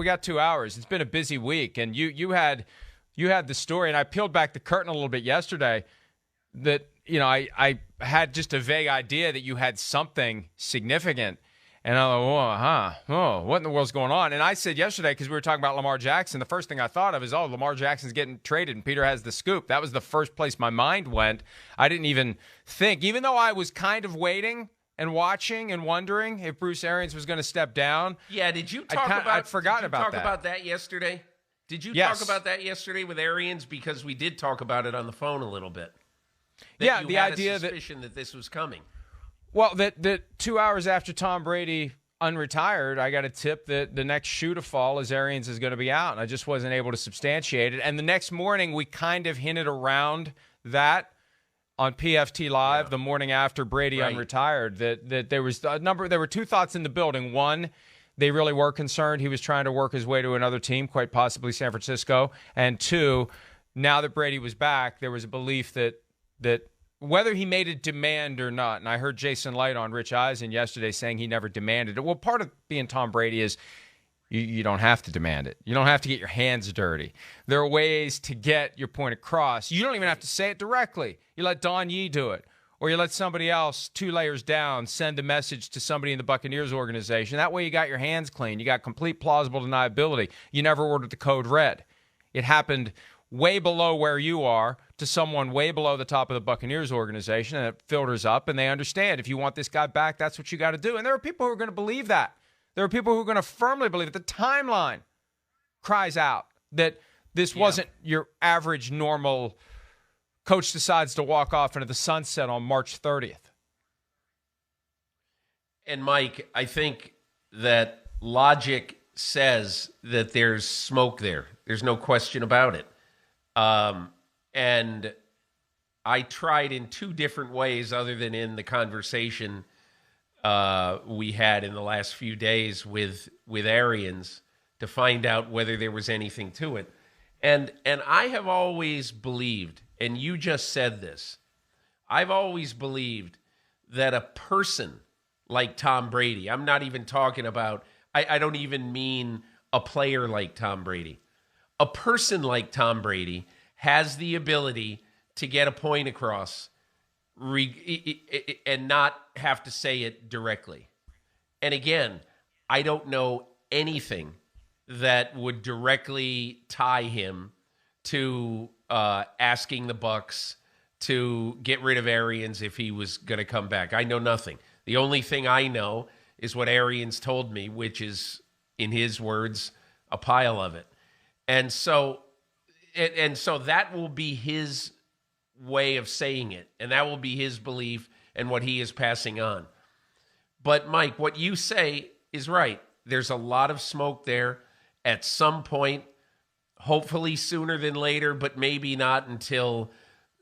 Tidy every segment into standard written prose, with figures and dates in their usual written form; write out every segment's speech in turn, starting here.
got 2 hours. It's been a busy week, and you had the story, and I peeled back the curtain a little bit yesterday that, I had just a vague idea that you had something significant. And I'm like, what in the world's going on? And I said yesterday, because we were talking about Lamar Jackson, the first thing I thought of is, Lamar Jackson's getting traded and Peter has the scoop. That was the first place my mind went. I didn't even think, even though I was kind of waiting and watching and wondering if Bruce Arians was going to step down. Yeah, did you talk about that yesterday? Did you talk about that yesterday with Arians? Because we did talk about it on the phone a little bit. The had idea a suspicion that this was coming. Well, that 2 hours after Tom Brady unretired, I got a tip that the next shoe to fall is Arians is going to be out, and I just wasn't able to substantiate it. And the next morning, we kind of hinted around that on PFT Live the morning after Brady unretired, that there was there were two thoughts in the building. One, they really were concerned he was trying to work his way to another team, quite possibly San Francisco. And two, now that Brady was back, there was a belief that whether he made a demand or not, and I heard Jason Light on Rich Eisen yesterday saying he never demanded it. Well, part of being Tom Brady is you don't have to demand it. You don't have to get your hands dirty. There are ways to get your point across. You don't even have to say it directly. You let Don Yee do it, or you let somebody else 2 layers down send a message to somebody in the Buccaneers organization. That way you got your hands clean. You got complete plausible deniability. You never ordered the code red. It happened way below where you are to someone way below the top of the Buccaneers organization, and it filters up, and they understand if you want this guy back, that's what you got to do. And there are people who are going to believe that. There are people who are going to firmly believe it. The timeline cries out that this wasn't your average normal coach decides to walk off into the sunset on March 30th. And Mike, I think that logic says that there's smoke there. There's no question about it. And I tried in 2 different ways other than in the conversation we had in the last few days with Arians to find out whether there was anything to it. And I have always believed, and you just said this, I've always believed that a person like Tom Brady, I'm not even talking about, I don't even mean a player like Tom Brady. A person like Tom Brady has the ability to get a point across and not have to say it directly. And again, I don't know anything that would directly tie him to asking the Bucs to get rid of Arians if he was going to come back. I know nothing. The only thing I know is what Arians told me, which is, in his words, a pile of it. And so that will be his way of saying it, and that will be his belief and what he is passing on. But, Mike, what you say is right. There's a lot of smoke there at some point, hopefully sooner than later, but maybe not until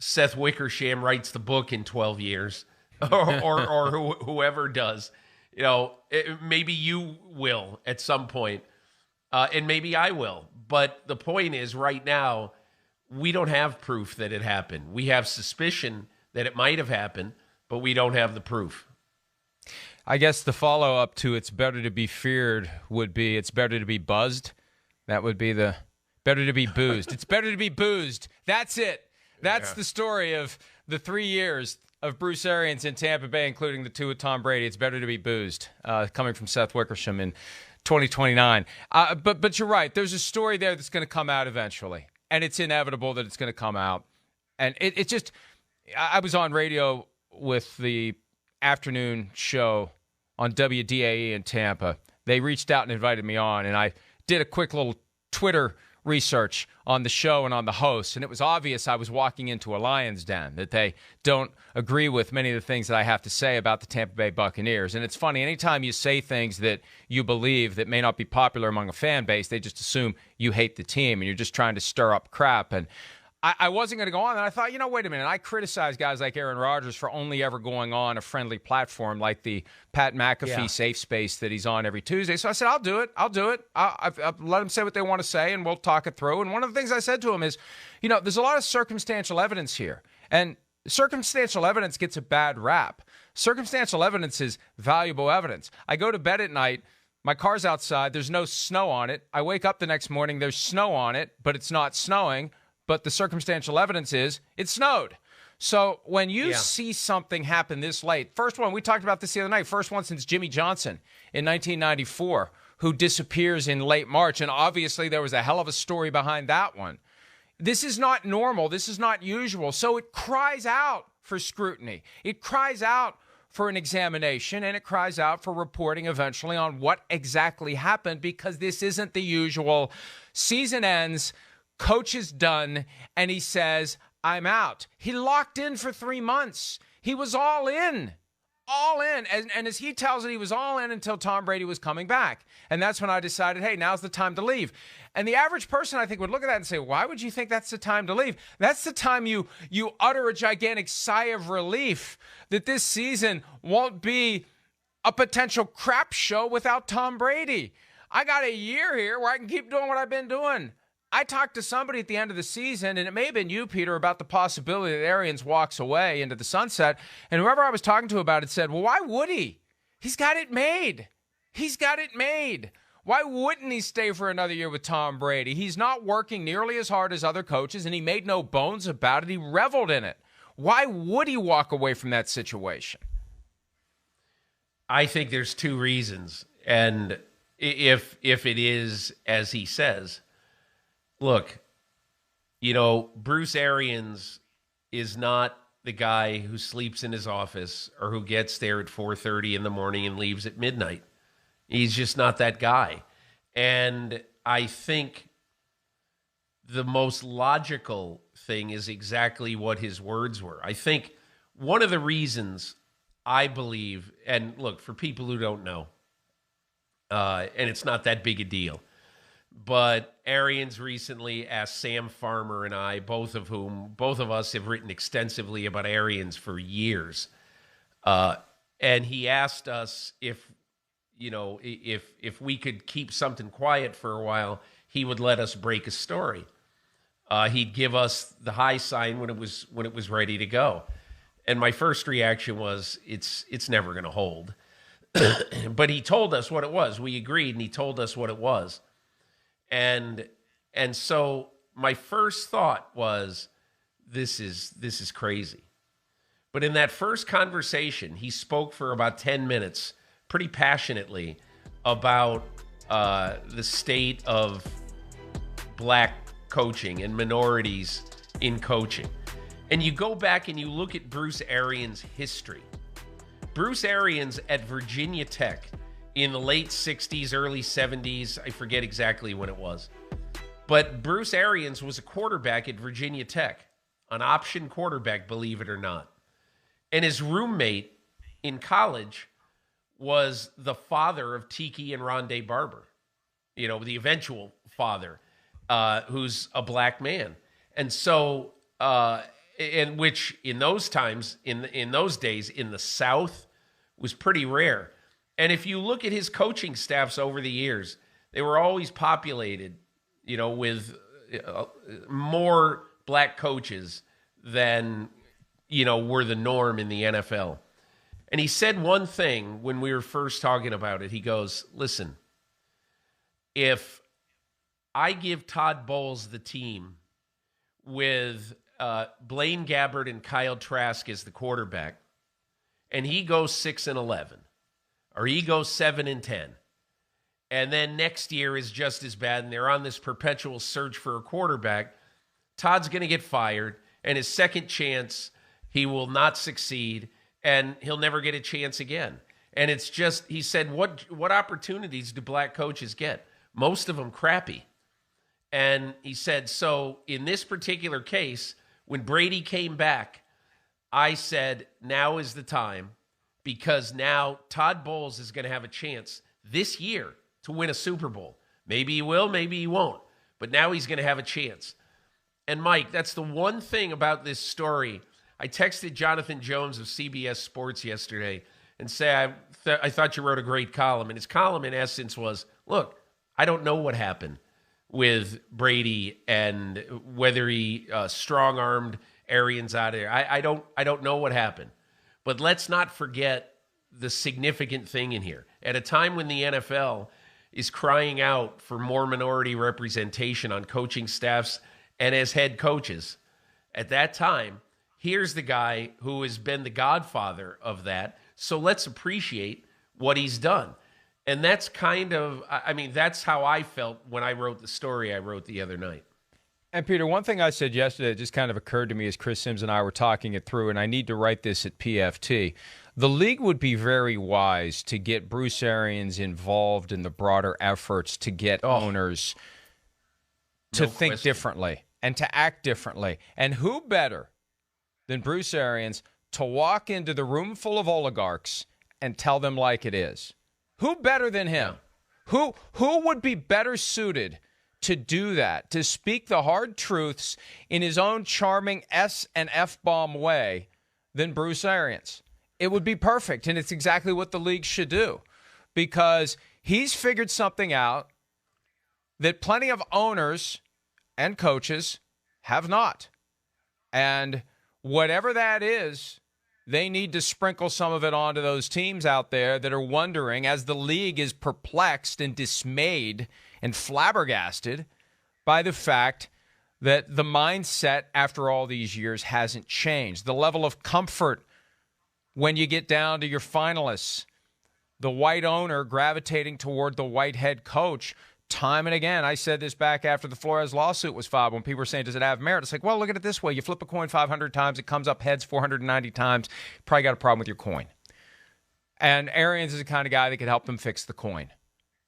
Seth Wickersham writes the book in 12 years or whoever does. Maybe you will at some point, and maybe I will. But the point is, right now, we don't have proof that it happened. We have suspicion that it might have happened, but we don't have the proof. I guess the follow-up to it's better to be feared would be it's better to be buzzed. That would be the better to be boozed. It's better to be boozed. That's it. That's the story of the 3 years of Bruce Arians in Tampa Bay, including the 2 with Tom Brady. It's better to be boozed, coming from Seth Wickersham in 2029. But you're right. There's a story there that's going to come out eventually, and it's inevitable that it's going to come out. And it just – I was on radio with the afternoon show on WDAE in Tampa. They reached out and invited me on, and I did a quick little Twitter research on the show and on the host, and it was obvious I was walking into a lion's den, that they don't agree with many of the things that I have to say about the Tampa Bay Buccaneers. And it's funny, anytime you say things that you believe that may not be popular among a fan base, they just assume you hate the team and you're just trying to stir up crap. And I wasn't going to go on, and I thought, wait a minute. I criticize guys like Aaron Rodgers for only ever going on a friendly platform like the Pat McAfee safe space that he's on every Tuesday. So I said, I'll do it. I'll let them say what they want to say, and we'll talk it through. And one of the things I said to him is, there's a lot of circumstantial evidence here. And circumstantial evidence gets a bad rap. Circumstantial evidence is valuable evidence. I go to bed at night My car's outside. There's no snow on it. I wake up the next morning. There's snow on it, but it's not snowing. But the circumstantial evidence is it snowed. So when you see something happen this late, first one, we talked about this the other night, first one since Jimmy Johnson in 1994, who disappears in late March. And obviously there was a hell of a story behind that one. This is not normal. This is not usual. So it cries out for scrutiny. It cries out for an examination, and it cries out for reporting eventually on what exactly happened, because this isn't the usual season ends, coach is done, and he says, I'm out. He locked in for 3 months. He was all in. All in. And as he tells it, he was all in until Tom Brady was coming back. And that's when I decided, hey, now's the time to leave. And the average person, I think, would look at that and say, why would you think that's the time to leave? That's the time you utter a gigantic sigh of relief that this season won't be a potential crap show without Tom Brady. I got a year here where I can keep doing what I've been doing. I talked to somebody at the end of the season, and it may have been you, Peter, about the possibility that Arians walks away into the sunset. And whoever I was talking to about it said, well, why would he? He's got it made. He's got it made. Why wouldn't he stay for another year with Tom Brady? He's not working nearly as hard as other coaches, and he made no bones about it. He reveled in it. Why would he walk away from that situation? I think there's two reasons. And if it is as he says, look, Bruce Arians is not the guy who sleeps in his office or who gets there at 4:30 in the morning and leaves at midnight. He's just not that guy. And I think the most logical thing is exactly what his words were. I think one of the reasons I believe, and look, for people who don't know, and it's not that big a deal, but Arians recently asked Sam Farmer and I, both of us have written extensively about Arians for years. And he asked us if we could keep something quiet for a while, he would let us break a story. He'd give us the high sign when it was ready to go. And my first reaction was, it's never going to hold. But he told us what it was. We agreed, and he told us what it was. And so my first thought was, this is crazy. But in that first conversation, he spoke for about 10 minutes, pretty passionately, about the state of black coaching and minorities in coaching. And you go back and you look at Bruce Arians' history. Bruce Arians at Virginia Tech in the late 60s, early 70s, I forget exactly when it was. But Bruce Arians was a quarterback at Virginia Tech, an option quarterback, believe it or not. And his roommate in college was the father of Tiki and Rondé Barber, the eventual father, who's a black man. And so, and which in those times, in those days, in the South, was pretty rare. And if you look at his coaching staffs over the years, they were always populated, with more black coaches than, were the norm in the NFL. And he said one thing when we were first talking about it. He goes, listen, if I give Todd Bowles the team with Blaine Gabbert and Kyle Trask as the quarterback, and he goes 6-11, or he goes 7-10, and then next year is just as bad, and they're on this perpetual search for a quarterback, Todd's going to get fired, and his second chance, he will not succeed, and he'll never get a chance again. And it's just, he said, what opportunities do black coaches get? Most of them crappy. And he said, so in this particular case, when Brady came back, I said, now is the time, because now Todd Bowles is going to have a chance this year to win a Super Bowl. Maybe he will, maybe he won't, but now he's going to have a chance. And Mike, that's the one thing about this story. I texted Jonathan Jones of CBS Sports yesterday and said, I thought you wrote a great column. And his column, in essence, was, look, I don't know what happened with Brady and whether he strong-armed Arians out of there. I don't know what happened. But let's not forget the significant thing in here. at a time when the NFL is crying out for more minority representation on coaching staffs and as head coaches. At that time, here's the guy who has been the godfather of that. So let's appreciate what he's done. And that's that's how I felt when I wrote the story I wrote the other night. And Peter, one thing I said yesterday that just kind of occurred to me as Chris Sims and I were talking it through, and I need to write this at PFT. The league would be very wise to get Bruce Arians involved in the broader efforts to get owners to think differently and to act differently. And who better than Bruce Arians to walk into the room full of oligarchs and tell them like it is? Who better than him? Who would be better suited to do that, to speak the hard truths in his own charming S and F-bomb way than Bruce Arians? It would be perfect, and it's exactly what the league should do, because he's figured something out that plenty of owners and coaches have not. And whatever that is, they need to sprinkle some of it onto those teams out there that are wondering, as the league is perplexed and dismayed and flabbergasted by the fact that the mindset after all these years hasn't changed. The level of comfort when you get down to your finalists, the white owner gravitating toward the white head coach. Time and again, I said this back after the Flores lawsuit was filed when people were saying, does it have merit? It's like, well, look at it this way. You flip a coin 500 times, it comes up heads 490 times. Probably got a problem with your coin. And Arians is the kind of guy that could help them fix the coin.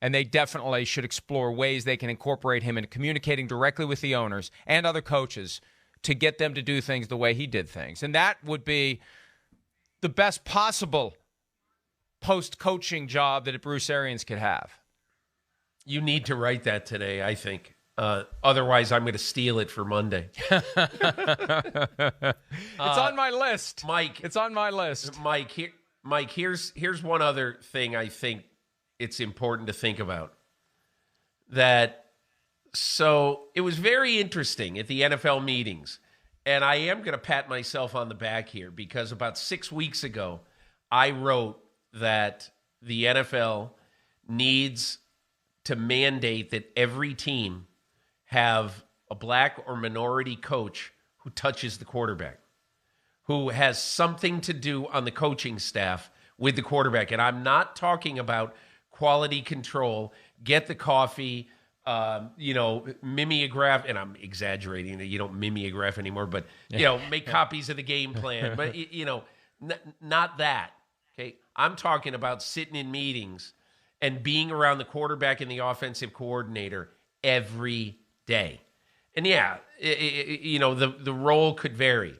And they definitely should explore ways they can incorporate him into communicating directly with the owners and other coaches to get them to do things the way he did things. And that would be the best possible post-coaching job that Bruce Arians could have. You need to write that today, I think. Otherwise, I'm going to steal it for Monday. It's on my list. Mike. It's on my list. Mike, here's one other thing I think it's important to think about. So it was very interesting at the NFL meetings, and I am going to pat myself on the back here because about 6 weeks ago, I wrote that the NFL needs to mandate that every team have a black or minority coach who touches the quarterback, who has something to do on the coaching staff with the quarterback. And I'm not talking about quality control, get the coffee, mimeograph, and I'm exaggerating that you don't mimeograph anymore, but, make copies of the game plan. But, not that, okay? I'm talking about sitting in meetings and being around the quarterback and the offensive coordinator every day. And the role could vary,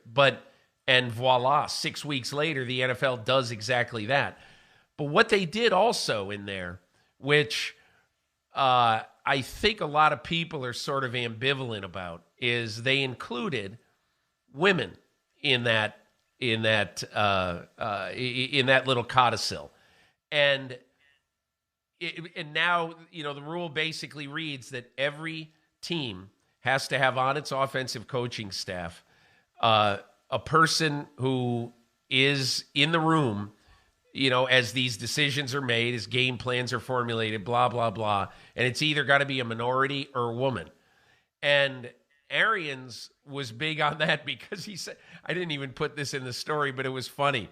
and voila, 6 weeks later, the NFL does exactly that. But what they did also in there, which I think a lot of people are sort of ambivalent about, is they included women in that little codicil. And now, the rule basically reads that every team has to have on its offensive coaching staff a person who is in the room, as these decisions are made, as game plans are formulated, blah, blah, blah. And it's either got to be a minority or a woman. And Arians was big on that because he said, I didn't even put this in the story, but it was funny.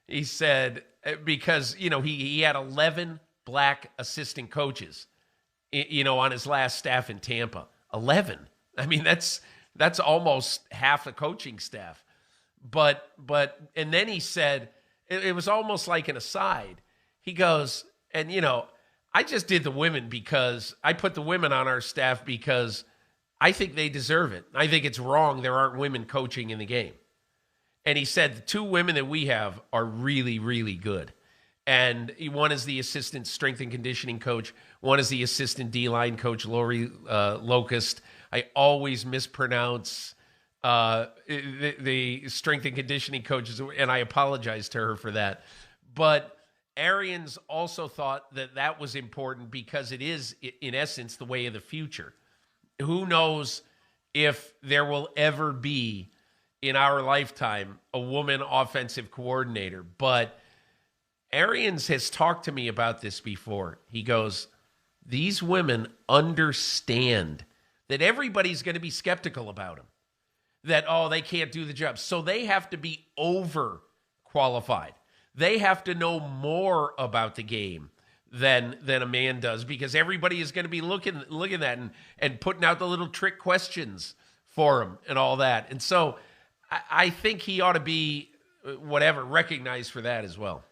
He said, because, he had 11 black assistant coaches, on his last staff in Tampa. 11. I mean, that's almost half the coaching staff. And then he said, it was almost like an aside. He goes, and I just did the women because I put the women on our staff because I think they deserve it. I think it's wrong there aren't women coaching in the game. And he said the two women that we have are really, really good. And one is the assistant strength and conditioning coach. One is the assistant D-line coach, Lori Locust. I always mispronounce the strength and conditioning coaches, and I apologize to her for that. But Arians also thought that was important because it is, in essence, the way of the future. Who knows if there will ever be, in our lifetime, a woman offensive coordinator, but Arians has talked to me about this before. He goes, these women understand that everybody's going to be skeptical about them. That, oh, they can't do the job. So they have to be over-qualified. They have to know more about the game than a man does, because everybody is going to be looking at that and putting out the little trick questions for him and all that. And so I think he ought to be, recognized for that as well.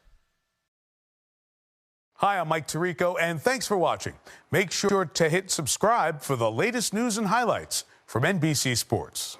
Hi, I'm Mike Tirico, and thanks for watching. Make sure to hit subscribe for the latest news and highlights from NBC Sports.